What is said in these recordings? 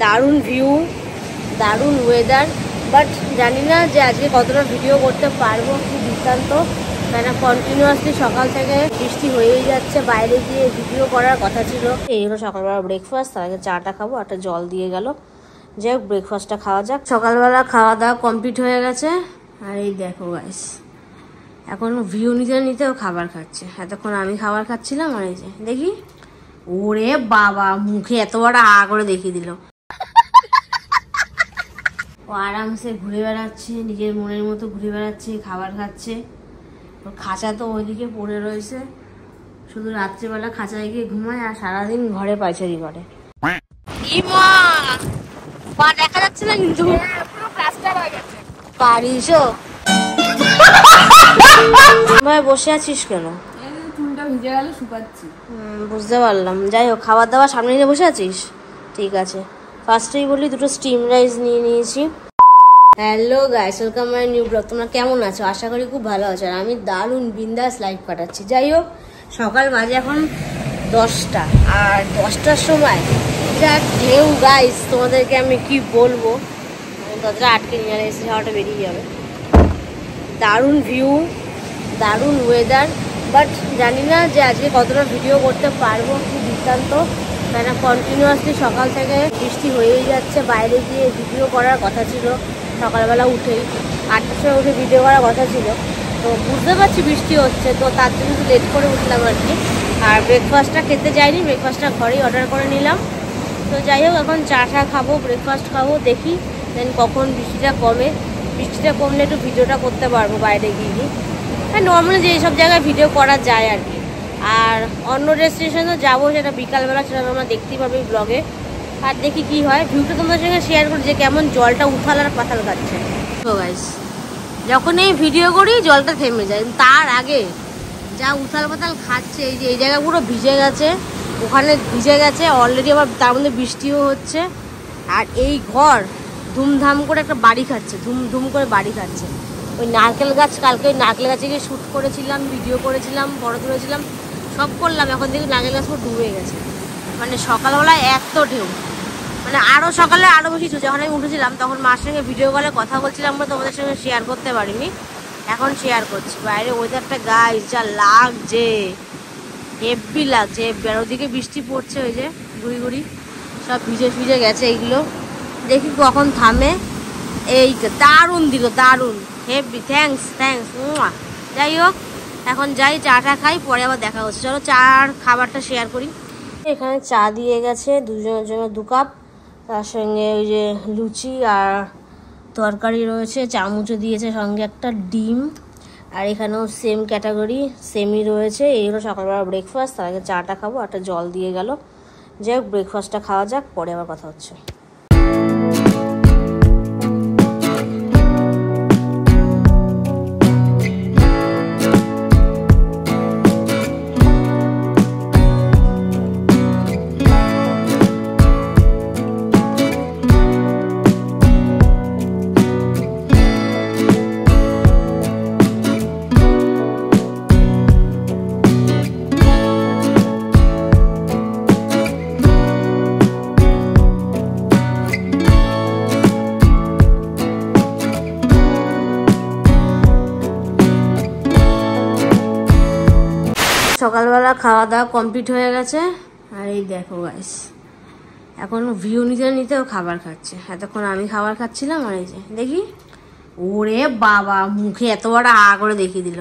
দারুণ ভিউ, দারুণ weather, but জানি না যে আজকে কতটা ভিডিও করতে পারবো কি বৃত্তান্ত। কেন কন্টিনিউয়াসলি সকাল থেকে বৃষ্টি হয়েই যাচ্ছে, বাইরে গিয়ে ভিডিও করার কথা ছিল। এই হলো সকালবেলা ব্রেকফাস্ট, তার আগে চাটা খাবো, একটা জল দিয়ে গেল। যাই হোক ব্রেকফাস্টটা খাওয়া যাক। সকালবেলা খাওয়া দাওয়া কমপ্লিট হয়ে গেছে। আর এই দেখো গাইস, এখন ভিউ নিতে নিতেও খাবার খাচ্ছে। এতক্ষণ আমি খাবার খাচ্ছিলাম, আর এই যে দেখি, ওরে বাবা, মুখে এত বড় করে দেখিয়ে দিল। ও আরামসে ঘুরে বেড়াচ্ছে, নিজের মনের মতো ঘুরে বেড়াচ্ছে, খাবার খাচ্ছে। ওর খাঁচা তো ওইদিকে পড়ে রয়েছে, শুধু রাত্রিবেলা খাঁচায় গিয়ে ঘুমায় আর সারাদিন ঘরে পাইচারি করে। পা দেখা যাচ্ছে না কিন্তু পুরো প্লাস্টার হয়ে গেছে। পারিস ভাই, বসে আছিস কেন? চুলটা ভিজে গেল, শুকাচ্ছি। বুঝতে পারলাম। যাই হোক, খাবার দাবার সামনে নিয়ে বসে আছিস, ঠিক আছে। ফার্স্টেই বলি, দুটো স্টিম রাইস নিয়ে নিয়েছি। Hello guys, welcome my new blog. তোমরা কেমন আছো? আশা করি খুব ভালো আছো। আর আমি দারুণ বিন্দাস লাইফ কাটাচ্ছি। যাই হোক, সকাল বাজে এখন 10টা, আর 10টার সময় যা ঢেউ গাইস, তোমাদেরকে আমি কি বলবো। আমি দরজাটা আটকে নিয়ে এসে হাওয়াটা বেরিয়ে যাবে। দারুণ ভিউ, দারুণ ওয়েদার, বাট জানি না যে আজকে কতটা ভিডিও করতে পারবো কি বৃত্তান্ত। কেন কন্টিনিউয়াসলি সকাল থেকে বৃষ্টি হয়েই যাচ্ছে, বাইরে গিয়ে ভিডিও করার কথা ছিল। সকালবেলা উঠেই 8টার সময় উঠে ভিডিও করার কথা ছিল, তো বুঝতে পারছি বৃষ্টি হচ্ছে, তো তার জন্য একটু লেট করে উঠলাম আর কি। আর ব্রেকফাস্টটা খেতে যাইনি, ব্রেকফাস্টটা ঘরেই অর্ডার করে নিলাম। তো যাই হোক, এখন চা খাবো, ব্রেকফাস্ট খাবো, দেখি দেন কখন বৃষ্টিটা কমে। বৃষ্টিটা কমলে একটু ভিডিওটা করতে পারবো বাইরে গিয়ে। হ্যাঁ, নর্মালি যে এইসব জায়গায় ভিডিও করা যায় আর কি। আর অন্য ডেস্টিনেশনে যাবো, সেটা বিকালবেলা, সেটা তোমরা দেখতেই পাবে ব্লগে। আর দেখি কি হয়, ভিউটা তোমাদের সঙ্গে শেয়ার করি যে কেমন জলটা উথাল আর পাতাল কাটছে। তো গাইস, যখন এই ভিডিও করি জলটা থেমে যায়, তার আগে যা উথাল পাতাল খাচ্ছে। এই যে এই জায়গা পুরো ভিজে গেছে, ওখানে ভিজে গেছে অলরেডি, আবার তার মধ্যে বৃষ্টিও হচ্ছে। আর এই ঘর ধুমধাম করে একটা বাড়ি খাচ্ছে, ধুম করে বাড়ি খাচ্ছে। ওই নারকেল গাছ, কালকে ওই নারকেল গাছে গিয়ে শ্যুট করেছিলাম, ভিডিও করেছিলাম, ফটো তুলেছিলাম, সব করলাম। এখন দেখি নারকেল গাছ পুরো ডুবে গেছে। মানে সকালবেলায় এত ঢেউ, মানে আরও সকালে আরও বেশি ছিল। যখন আমি উঠেছিলাম তখন মার সঙ্গে ভিডিও কলে কথা বলছিলাম, আমরা তোমাদের সঙ্গে শেয়ার করতে পারিনি, এখন শেয়ার করছি। বাইরে ওয়েদারটা গাইস যা লাগছে, হেভি লাগছে। এবার ওদিকে বৃষ্টি পড়ছে, ওই যে গুড়ি সব ভিজে গেছে এইগুলো। দেখি কখন থামে। এইটা দারুণ দিল, দারুণ হেভি, থ্যাংকস। যাই হোক, এখন যাই চাটা খাই, পরে আবার দেখা হচ্ছে। চলো চার খাবারটা শেয়ার করি। এখানে চা দিয়ে গেছে দুজনের জন্য 2 কাপ, তার সঙ্গে ওই যে লুচি আর তরকারি রয়েছে, চামচও দিয়েছে, সঙ্গে একটা ডিম। আর এখানেও সেম ক্যাটাগরি, সেমই রয়েছে। এই হলো সকালবেলা ব্রেকফাস্ট, তার আগে চাটা খাবো, একটা জল দিয়ে গেল। যাই হোক ব্রেকফাস্টটা খাওয়া যাক, পরে আবার কথা হচ্ছে। সকালবেলা খাওয়া দাওয়া কমপ্লিট হয়ে গেছে। আর এই দেখো গাইস, এখন ভিউ নিতে নিতেও খাবার খাচ্ছে। এতক্ষণ আমি খাবার খাচ্ছিলাম, আর এই যে দেখি, ওরে বাবা, মুখে এত বড় করে দেখিয়ে দিল।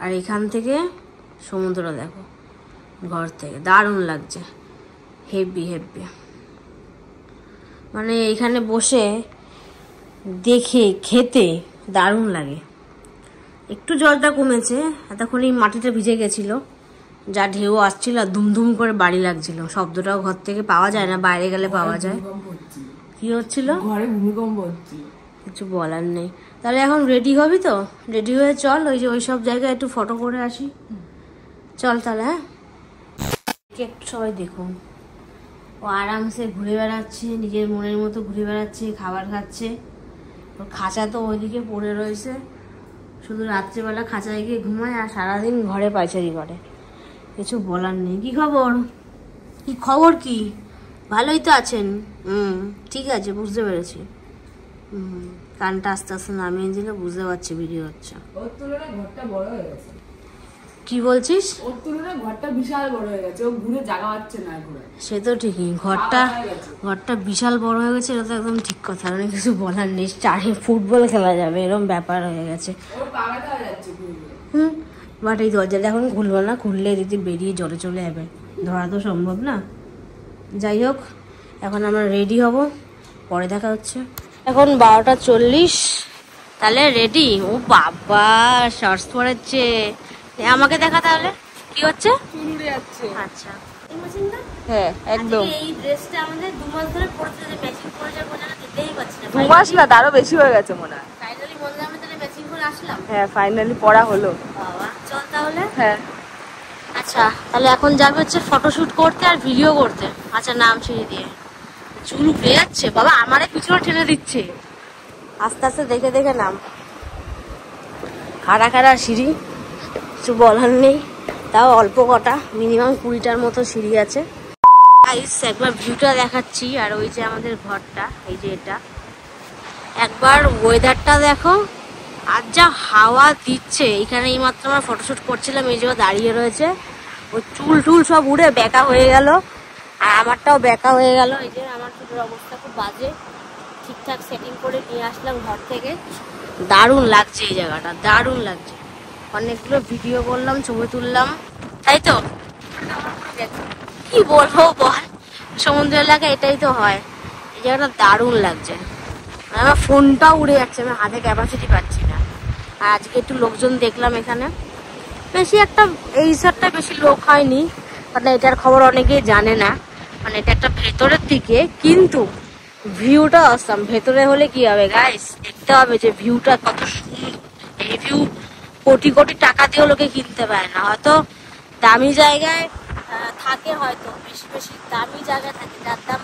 আর এখান থেকে সমুদ্র দেখো, ঘর থেকে দারুণ লাগছে, হেভি। মানে এখানে বসে দেখে খেতে দারুণ লাগে। একটু জলটা কমেছে, এতক্ষণ এই মাটিটা ভিজে গেছিল, যা ঢেউ আসছিল, ধুমধুম করে বাড়ি লাগছিল। শব্দটাও ঘর থেকে পাওয়া যায় না, বাইরে গেলে পাওয়া যায়। কি হচ্ছিল? ঘরে ভূমিকম্প হচ্ছিল। কিছু বলার নেই। তাহলে এখন রেডি হবি তো? রেডি হয়ে চল, ওই যে ওই সব জায়গায় একটু ফটো করে আসি। চল তাহলে। হ্যাঁ, একটু সবাই দেখুন, ও আরামসে ঘুরে বেড়াচ্ছে, নিজের মনের মতো ঘুরে বেড়াচ্ছে, খাবার খাচ্ছে। ওর খাঁচা তো ওইদিকে পড়ে রয়েছে, শুধু রাত্রিবেলা খাঁচায় গিয়ে ঘুমায় আর সারাদিন ঘরে পাইচারি করে। কিছু বলার নেই। কি খবর? কি ভালোই তো আছেন। ঠিক আছে, বুঝতে পেরেছি। কানটা আস্তে আস্তে নামিয়ে দিলে বুঝতে পারছি ভিডিও হচ্ছে। ওর তুলনায় ঘরটা বড় হয়ে গেছে। কি বলছিস? ওর তুলনায় ঘরটা বিশাল বড় হয়ে গেছে, ও ঘুরে জায়গা পাচ্ছে না ঘুরে। সে তো ঠিকই, ঘরটা বিশাল বড় হয়ে গেছে, এটা তো একদম ঠিক কথা। অনেক কিছু বলার নেই, চারে ফুটবল খেলা যাবে এরকম ব্যাপার হয়ে গেছে। ওর পাগাটা হয়ে যাচ্ছে ঘুরে। বাট এই দরজাটা এখন খুলবো না, খুললে যদি বেরিয়ে জলে চলে যাবে, ধরা তো সম্ভব না। যাই হোক, এখন আমরা রেডি হব, পরে দেখা হচ্ছে। এখন 12:40, তাহলে রেডি। ও বাবা, শর্টস পরেছে। আমাকে দেখা তাহলে কি হচ্ছে। আচ্ছা, হ্যাঁ একদম। এই ড্রেসটা আমাদের 2 মাস ধরে পড়তে, ম্যাচিং করে যাবো না, দিতেই পারছি না। 2 মাস না, তারও বেশি হয়ে গেছে মনে হয়। ফাইনালি বললাম আমি, তাহলে ম্যাচিং করে আসলাম। হ্যাঁ ফাইনালি পড়া হলো। বাবা, চল তাহলে। হ্যাঁ আচ্ছা, তাহলে এখন যাবে হচ্ছে ফটোশুট করতে আর ভিডিও করতে। আচ্ছা, নাম সিঁড়ি দিয়ে। চুল উঠে যাচ্ছে বাবা, আমারে পিছনে ঠেলে দিচ্ছে। আস্তে আস্তে দেখে দেখে নাম। খাড়া খাড়া সিঁড়ি, কিছু বলার নেই। তাও অল্প কটা, মিনিমাম 20টার মতো সিঁড়ি আছে। একবার ভিউটা দেখাচ্ছি। আর ওই যে আমাদের ঘরটা, এই যে এটা। একবার ওয়েদারটা দেখো, আর যা হাওয়া দিচ্ছে। এখানে এই মাত্র আমরা ফটোশুট করছিলাম, এই যে দাঁড়িয়ে রয়েছে। ওই চুল টুল সব উড়ে বেঁকা হয়ে গেল, আর আমারটাও বেঁকা হয়ে গেল। এই যে আমার চুলের অবস্থা খুব বাজে। ঠিকঠাক সেটিং করে নিয়ে আসলাম ঘর থেকে। দারুণ লাগছে এই জায়গাটা, দারুণ লাগছে। অনেকগুলো ভিডিও করলাম, ছবি তুললাম, তাই তো। কি বলবো বল, সমুদ্র এলাকা এটাই তো হয়। এই জায়গাটা দারুণ লাগছে। আমার ফোনটাও উড়ে যাচ্ছে, আমি হাতে ক্যাপাসিটি পাচ্ছি না। আর আজকে একটু লোকজন দেখলাম এখানে, বেশি একটা এই রিসর্টটা বেশি লোক হয়নি, মানে এটার খবর অনেকেই জানে না। মানে এটা একটা ভেতরের দিকে, কিন্তু ভিউটা অসাম। ভেতরে হলে কি হবে গাইস, দেখতে হবে যে ভিউটা কত সুন্দর। এই ভিউ কোটি কোটি টাকা দিয়েও লোকে কিনতে পারে না। হয়তো দামি জায়গায় থাকে, হয়তো বেশি বেশি দামি জায়গায় থাকে, যার দাম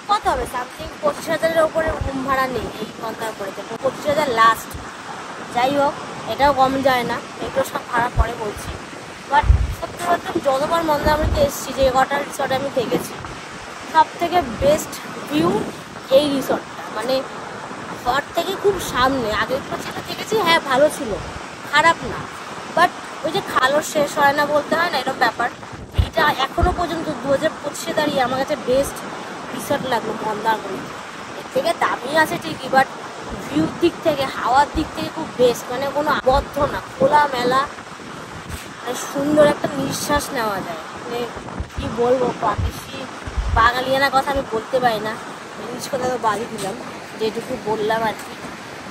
কত হবে, সামথিং 25,000-এর উপরে রুম ভাড়া নেই এই মন্দারমণিতে। 25,000 লাস্ট। যাই হোক, এটাও কম যায় না, এগুলো সব ভাড়া পরে বলছি। বাট সত্যি বলতে যতবার মন্দারমণিতে এসেছি, যে কটা রিসর্টে আমি থেকেছি, সব থেকে বেস্ট ভিউ এই রিসর্টটা। মানে ঘর থেকে খুব সামনে। আগের যেটা থেকেছি, হ্যাঁ ভালো ছিল, খারাপ না। বাট ওই যে খালো শেষ হয় না বলতে হয় না, এরকম ব্যাপার। এটা এখনো পর্যন্ত 2025-এ দাঁড়িয়ে আমার কাছে বেস্ট রিসর্ট লাগলো মন্দারমণি। এর থেকে দামি আছে ঠিকই, বাট ভিউর দিক থেকে, হাওয়ার দিক থেকে খুব বেস্ট। মানে কোনো আবদ্ধ না, খোলা মেলা, সুন্দর একটা নিঃশ্বাস নেওয়া যায়। মানে কি বলবো, বেশি বাঙালিয়ানা কথা আমি বলতে পারি না, ইংলিশ কথা তো বাদই দিলাম, যেটুকু বললাম আর কি।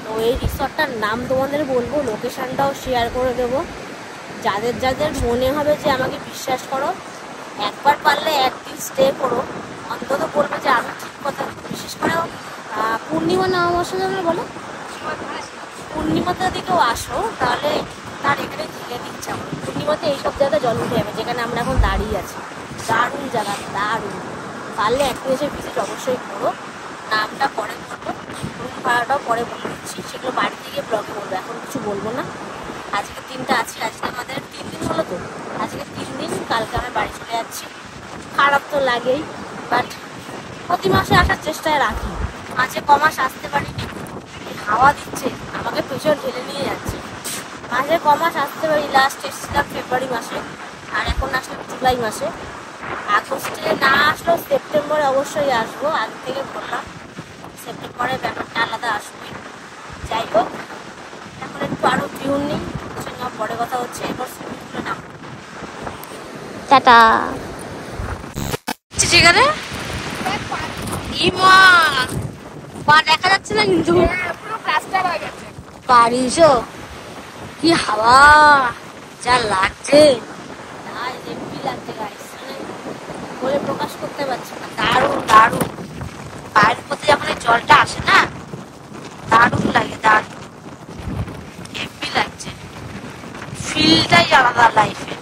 তো এই রিসর্টটার নাম তোমাদের বলবো, লোকেশানটাও শেয়ার করে দেবো। যাদের যাদের মনে হবে যে আমাকে বিশ্বাস করো, একবার পারলে একদিন স্টে করো, অন্তত বলবে যে আমি ঠিক কথা। বিশেষ করে পূর্ণিমা না অমাবস্যা যেন বলো, পূর্ণিমাতে যদি কেউ আসো, তাহলে তার এখানে ঘিরে দিচ্ছে আমার। পূর্ণিমাতে এইসব জায়গায় জল উঠে যাবে, যেখানে আমরা এখন দাঁড়িয়ে আছি। দারুণ জায়গা, দারুণ। পারলে একদিন এসে ভিজিট অবশ্যই করো। নামটা পরে বলবো, রুম ভাড়াটাও পরে বলে দিচ্ছি, সেগুলো বাড়ি থেকে ব্লগে বলবো, এখন কিছু বলবো না। আজকে 3টা আছি, আজকে আমাদের 3 দিন হলো তো, আজকে 3 দিন, কালকে আমরা বাড়ি চলে যাচ্ছি। খারাপ তো লাগেই, বাট প্রতি মাসে আসার চেষ্টায় রাখি। মাঝে কমাস আসতে পারিনি, হাওয়া দিচ্ছে আমাকে পেছন ঠেলে নিয়ে যাচ্ছে। মাঝে কমাস আসতে পারি, লাস্ট এসেছিলাম ফেব্রুয়ারি মাসে, আর এখন আসলাম জুলাই মাসে। আগস্টে না আসলেও সেপ্টেম্বরে অবশ্যই আসবো, আগে থেকে বললাম। সেপ্টেম্বরে ব্যাপারটা আলাদা আসবে। যাই হোক, এখন একটু আরো ভিউ নেই, পরে কথা হচ্ছে। এবার সুইমিংপুলে নাম, টাটা। ঠিক আছে, ইমা পা দেখা যাচ্ছে না, কিন্তু পারিস। কি হাওয়া যা লাগছে, লাগছে গাইস, বলে প্রকাশ করতে পারছি না। দারুণ দারুণ, পায়ের পথে যখন এই জলটা আসে না, দারুণ লাগে, দারুণ হেভি লাগছে। ফিলটাই আলাদা লাইফে।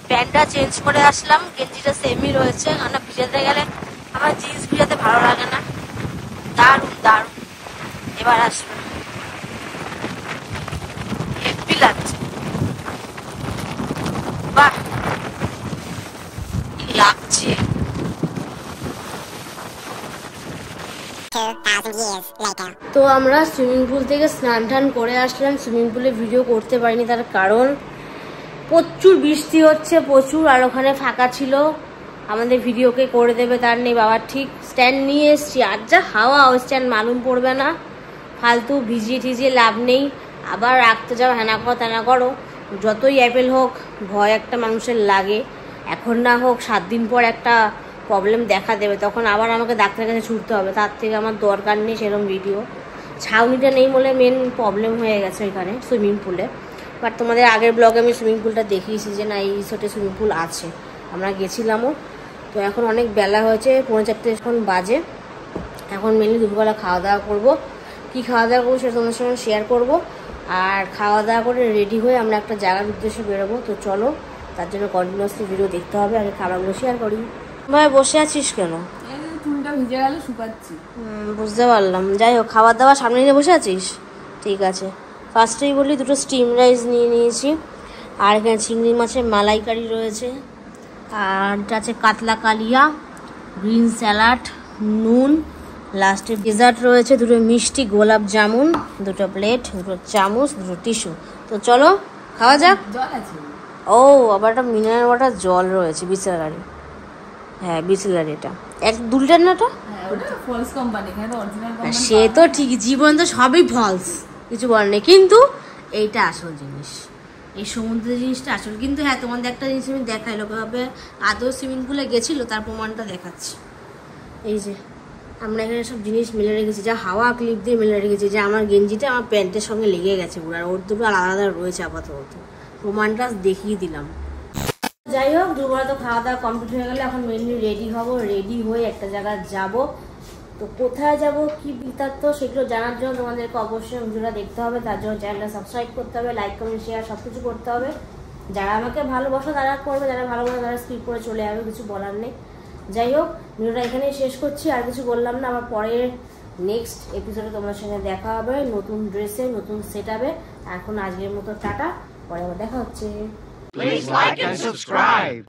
প্যান্টটা চেঞ্জ করে আসলাম, গেঞ্জিটা সেমই রয়েছে, কারণ ভিজাতে গেলে আমার জিন্স ভিজাতে ভালো লাগে না। দারুণ দারুণ, এবার আসবে, হেভি লাগছে। বাহ, লাগছে তো আমরা সুইমিং পুল থেকে স্নান টান করে আসলাম। সুইমিং পুলে ভিডিও করতে পারিনি, তার কারণ প্রচুর বৃষ্টি হচ্ছে প্রচুর, আর ওখানে ফাঁকা ছিল। আমাদের ভিডিওকে করে দেবে তার নেই বাবার ঠিক। স্ট্যান্ড নিয়ে এসছি, আর যা হাওয়া ওই স্ট্যান্ড মালুম পড়বে না, ফালতু ভিজিয়ে টিজিয়ে লাভ নেই। আবার রাখতে যাও, হ্যানা করো তেনা করো। যতই অ্যাপেল হোক ভয় একটা মানুষের লাগে, এখন না হোক 7 দিন পর একটা প্রবলেম দেখা দেবে, তখন আবার আমাকে ডাক্তারের কাছে ছুটতে হবে। তার থেকে আমার দরকার নেই সেরকম ভিডিও। ছাউনিটা নেই বলে মেন প্রবলেম হয়ে গেছে ওইখানে সুইমিং পুলে। বাট তোমাদের আগের ব্লগে আমি সুইমিং পুলটা দেখিয়েছি যে না এই রিসোর্টে সুইমিং পুল আছে, আমরা গেছিলামও। তো এখন অনেক বেলা হয়েছে, 3:45 এখন বাজে। এখন মেনলি দুপুরবেলা খাওয়া দাওয়া করবো। কী খাওয়া দাওয়া করবো সেটা তোমাদের সঙ্গে শেয়ার করবো। আর খাওয়া দাওয়া করে রেডি হয়ে আমরা একটা জায়গার উদ্দেশ্যে বেরোবো। তো চলো, তার জন্য কন্টিনিউয়াসলি ভিডিও দেখতে হবে। আগে খাবারগুলো শেয়ার করি। ভাই বসে আছিস কেন? চুলটা ভিজে গেল, শুকাচ্ছি। বুঝতে পারলাম। যাই হোক, খাবার দাবার সামনে নিয়ে বসে আছিস, ঠিক আছে। ফার্স্টেই বলি, দুটো স্টিম রাইস নিয়ে নিয়েছি, আর এখানে চিংড়ি মাছের মালাইকারি রয়েছে, আর আছে কাতলা কালিয়া, গ্রিন স্যালাড, নুন, লাস্টে ডেজার্ট রয়েছে, দুটো মিষ্টি গোলাপ জামুন, দুটো প্লেট, দুটো চামচ, দুটো টিস্যু। তো চলো খাওয়া যাক। জল আছে? ও আবার একটা মিনারেল ওয়াটার জল রয়েছে, বিসলারি। হ্যাঁ বিসলারি, এটা 2 লিটার না? এটা ফলস কোম্পানি, অরিজিনাল কোম্পানি। সে তো ঠিক, জীবন তো সবই ফলস, কিছু বল নেই, কিন্তু এইটা আসল জিনিস, এই সমুদ্রের জিনিসটা আসল। কিন্তু হ্যাঁ, তোমাদের একটা জিনিস আমি দেখাই, লোকভাবে আদৌ সুইমিং পুলে গেছিলো তার প্রমাণটা দেখাচ্ছি। এই যে আমরা এখানে সব জিনিস মেলে রেখেছি, যা হাওয়া ক্লিপ দিয়ে মেলে রেখেছি, যে আমার গেঞ্জিটা আমার প্যান্টের সঙ্গে লেগে গেছে পুরো, আর ওর দুটো আলাদা আলাদা রয়েছে আপাতত, প্রমাণটা দেখিয়ে দিলাম। যাই হোক, দুপুরে তো খাওয়া দাওয়া কমপ্লিট হয়ে গেলে এখন মেনলি রেডি হব। রেডি হয়ে একটা জায়গায় যাব। তো কোথায় যাব, কি বৃত্তান্ত, সেগুলো জানার জন্য তোমাদেরকে অবশ্যই ভিডিওটা দেখতে হবে। তার জন্য চ্যানেলটা সাবস্ক্রাইব করতে হবে, লাইক কমেন্ট শেয়ার সব কিছু করতে হবে। যারা আমাকে ভালোবাসো তারা করবে, যারা ভালোবাসো তারা স্কিপ করে চলে যাবে, কিছু বলার নেই। যাই হোক, ভিডিওটা এখানেই শেষ করছি, আর কিছু বললাম না। আমার পরের নেক্সট এপিসোডে তোমার সঙ্গে দেখা হবে নতুন ড্রেসে, নতুন সেট আপে। এখন আজকের মতো টাটা, পরে আবার দেখা হচ্ছে। Please like and subscribe.